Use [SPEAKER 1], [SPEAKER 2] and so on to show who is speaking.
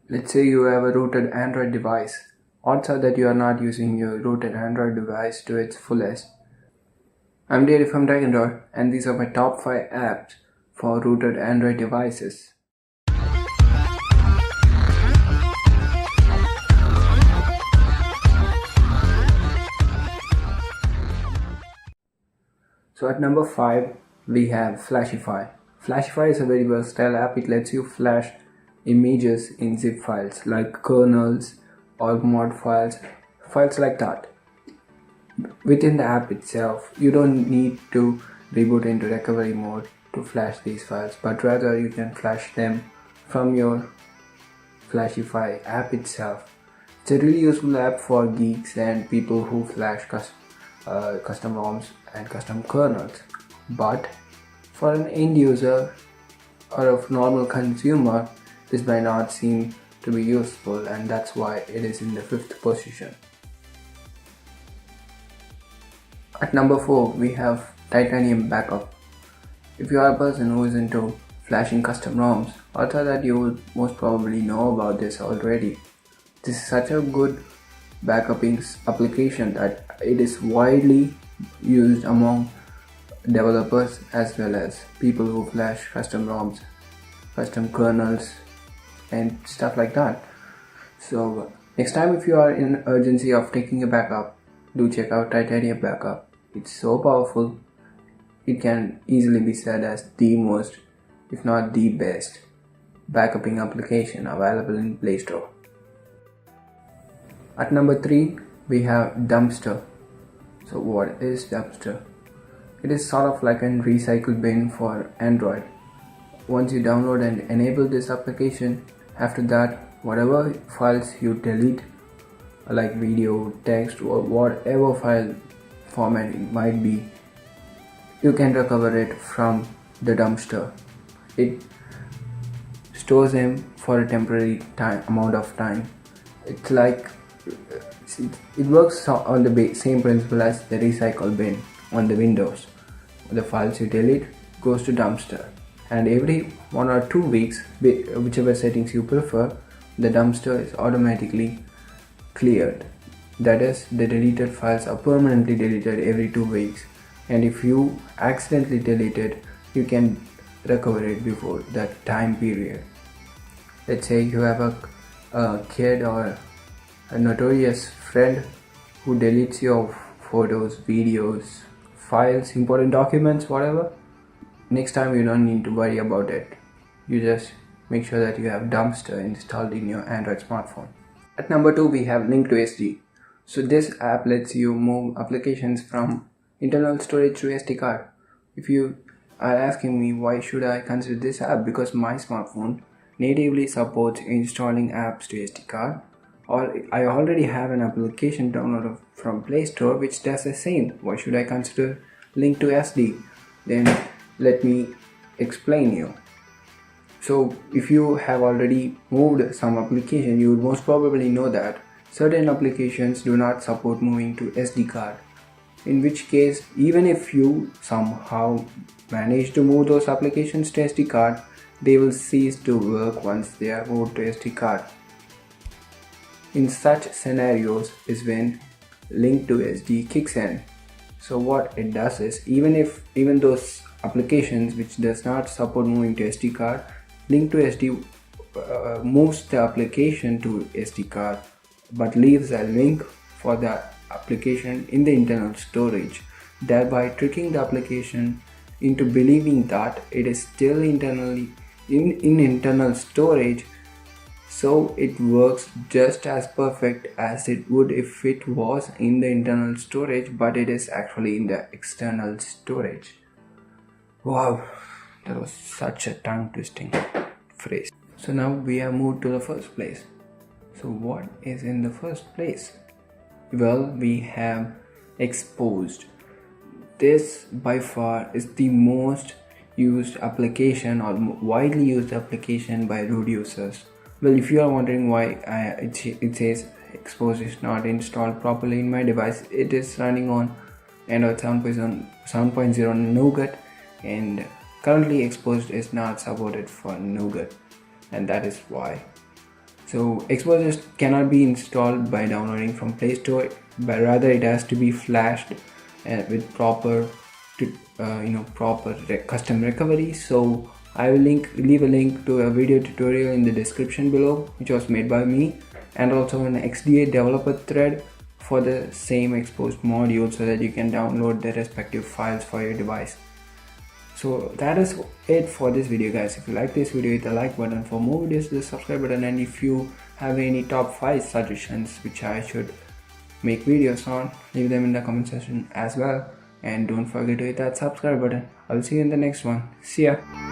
[SPEAKER 1] Let's say you have a rooted Android device. Odds are that you are not using your rooted Android device to its fullest. I'm Derry from Android, and these are my top 5 apps for rooted Android devices. So at number 5, we have Flashify. Flashify is a very versatile app. It lets you flash images in zip files like kernels or mod files, files like that. Within the app itself, you don't need to reboot into recovery mode to flash these files, but rather you can flash them from your Flashify app itself. It's a really useful app for geeks and people who flash custom ROMs and custom kernels. But for an end user or a normal consumer, this might not seem to be useful, and that's why it is in the 5th position. At number 4, we have Titanium Backup. If you are a person who is into flashing custom ROMs, odds are that you would most probably know about this already. This is such a good backupping application that it is widely used among developers as well as people who flash custom ROMs, custom kernels and stuff like that. So next time if you are in urgency of taking a backup, do check out Titanium Backup. It's so powerful, it can easily be said as the most, if not the best, backupping application available in Play Store. At number 3, we have Dumpster. So what is Dumpster? It is sort of like a recycle bin for Android. Once you download and enable this application, after that, whatever files you delete, like video, text, or whatever file format it might be, you can recover it from the dumpster. It stores them for a temporary amount of time. It's like it works on the same principle as the recycle bin on the Windows. The files you delete goes to dumpster, and every 1 or 2 weeks, whichever settings you prefer, the dumpster is automatically cleared. That is, the deleted files are permanently deleted every 2 weeks, and if you accidentally delete it, you can recover it before that time period. Let's say you have a kid or a notorious friend who deletes your photos, videos, files, important documents, whatever. Next time you don't need to worry about it. You just make sure that you have Dumpster installed in your Android smartphone. At number 2, we have Link to SD. So this app lets you move applications from internal storage to SD card. If you are asking me why should I consider this app, because my smartphone natively supports installing apps to SD card, or I already have an application downloaded from Play Store which does the same. Why should I consider Link to SD? Then let me explain you. So if you have already moved some application, you would most probably know that certain applications do not support moving to SD card. In which case, even if you somehow manage to move those applications to SD card, they will cease to work once they are moved to SD card. In such scenarios is when Link to SD kicks in. So what it does is, even those applications which does not support moving to SD card, Link to SD moves the application to SD card but leaves a link for the application in the internal storage, thereby tricking the application into believing that it is still internally in internal storage. So it works just as perfect as it would if it was in the internal storage, but it is actually in the external storage. Wow, that was such a tongue twisting phrase. So now we have moved to the first place. So what is in the first place? Well, we have Xposed. This by far is the most used application or widely used application by root users. Well, if you are wondering why it says Xposed is not installed properly in my device, it is running on Android 7.0 Nougat, and currently Xposed is not supported for Nougat, and that is why. So Xposed just cannot be installed by downloading from Play Store, but rather it has to be flashed with proper custom recovery. So I will leave a link to a video tutorial in the description below, which was made by me, and also an XDA developer thread for the same Xposed module, so that you can download the respective files for your device. So that is it for this video, guys. If you like this video, hit the like button. For more videos, hit the subscribe button, and if you have any top 5 suggestions which I should make videos on, leave them in the comment section as well, and don't forget to hit that subscribe button. I'll see you in the next one. See ya.